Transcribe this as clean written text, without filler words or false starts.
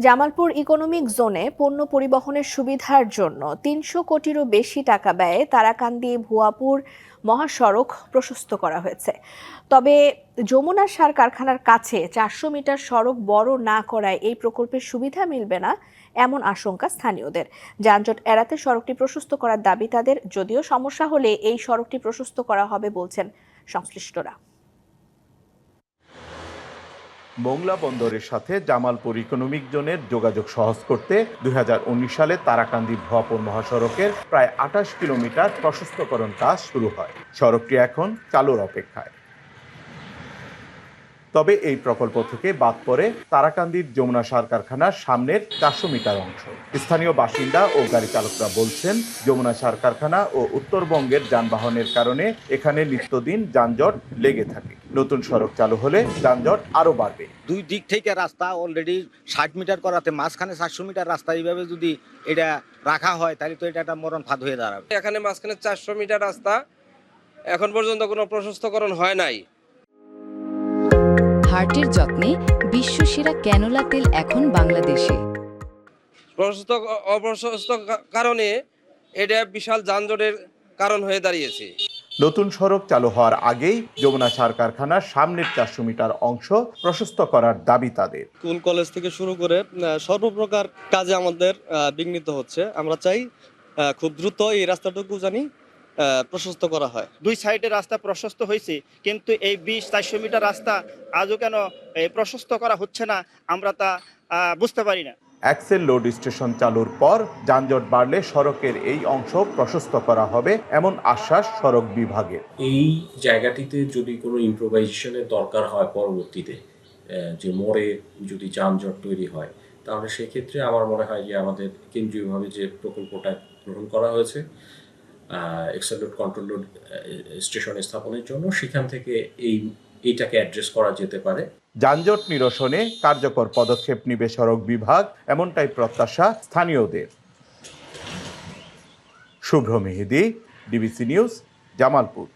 Jamalpur economic জোনে পণ্য পরিবহনের সুবিধার জন্য ৩০০ কোটিরও বেশি টাকা ব্যয়ে তারাকান্দি ভুয়াপুর মহাসড়ক প্রশস্ত করা হয়েছে। তবে যমুনা সার কারখানার কাছে ৪০০ মিটার সড়ক বড় না করায় এই প্রকল্পের সুবিধা মিলবে না এমন আশঙ্কা স্থানীয়দের। যানজট এড়াতে সড়কটি প্রশস্ত করার দাবি তাদের, যদিও সমস্যা হলে এই সড়কটি প্রশস্ত করা হবে বলছেন সংশ্লিষ্টরা। মোংলা বন্দরের সাথে জামালপুর ইকোনমিক জোনের যোগাযোগ সহজ করতে ২০১৯ সালে তারাকান্দি ভুয়াপুর মহাসড়কের প্রায় ২৮ কিলোমিটার প্রশস্তকরণ কাজ শুরু হয়। সড়কটি এখন চালুর অপেক্ষায়। তবে এই প্রকল্প থেকে বাদ পড়ে তারাকান্দির যমুনা সার কারখানার সামনের ৪০০ মিটার অংশ। স্থানীয় বাসিন্দা ও গাড়ি চালকরা বলছেন, যমুনা সার কারখানা ও উত্তরবঙ্গের যানবাহনের কারণে এখানে নিত্যদিন যানজট লেগে থাকে। নতুন সড়ক চালু হলে যানজট আরো বাড়বে। দুই দিক থেকে রাস্তা অলরেডি ৬০ মিটার করাতে মাঝখানে ৪০০ মিটার রাস্তা এইভাবে যদি এটা রাখা হয় তাহলে তো এটা একটা মরণ ফাঁদ হয়ে দাঁড়াবে। এখানে মাঝখানে ৪০০ মিটার রাস্তা এখন পর্যন্ত কোনো প্রশস্তকরণ হয় নাই। হার্টের যত্নে বিশ্বসেরা ক্যানোলা তেল এখন বাংলাদেশে। অপ্রশস্ত কারণে এটা বিশাল যানজটের কারণ হয়ে দাঁড়িয়েছে। নতুন সড়ক চালু হওয়ার আগেই যমুনা সার কারখানার সামনের ৪০০ মিটার অংশ প্রশস্ত করার দাবি তাদের। স্কুল কলেজ থেকে শুরু করে সর্বপ্রকার কাজে আমাদের বিঘ্নিত হচ্ছে। আমরা চাই খুব দ্রুত এই রাস্তাটুকু জানি প্রশস্ত করা হয়। দুই সাইডে রাস্তা প্রশস্ত হয়েছে, কিন্তু এই ২০-৪০০ মিটার রাস্তা আজও কেন প্রশস্ত করা হচ্ছে না আমরা তা বুঝতে পারি না। অ্যাক্সেল লোড স্টেশন চালুর পর যানজট বাড়লে সড়কের এই অংশ প্রশস্ত করা হবে এমন আশ্বাস সড়ক বিভাগের। এই জায়গাটিতে যদি কোনো ইম্প্রোভাইজেশনের দরকার হয় পরবর্তীতে, যে মোড়ে যদি যানজট তৈরি হয়, তাহলে সেক্ষেত্রে আমার মনে হয় যে আমাদের কেন্দ্রীয়ভাবে যে প্রকল্পটা গ্রহণ করা হয়েছে axle load control load station স্থাপনের জন্য, সেখান থেকে এইটাকে অ্যাড্রেস করা যেতে পারে। যানজট নিরসনে কার্যকর পদক্ষেপ নিবে সড়ক বিভাগ, এমনটাই প্রত্যাশা স্থানীয়দের। শুভ্র মেহেদি, ডিবিসি নিউজ, জামালপুর।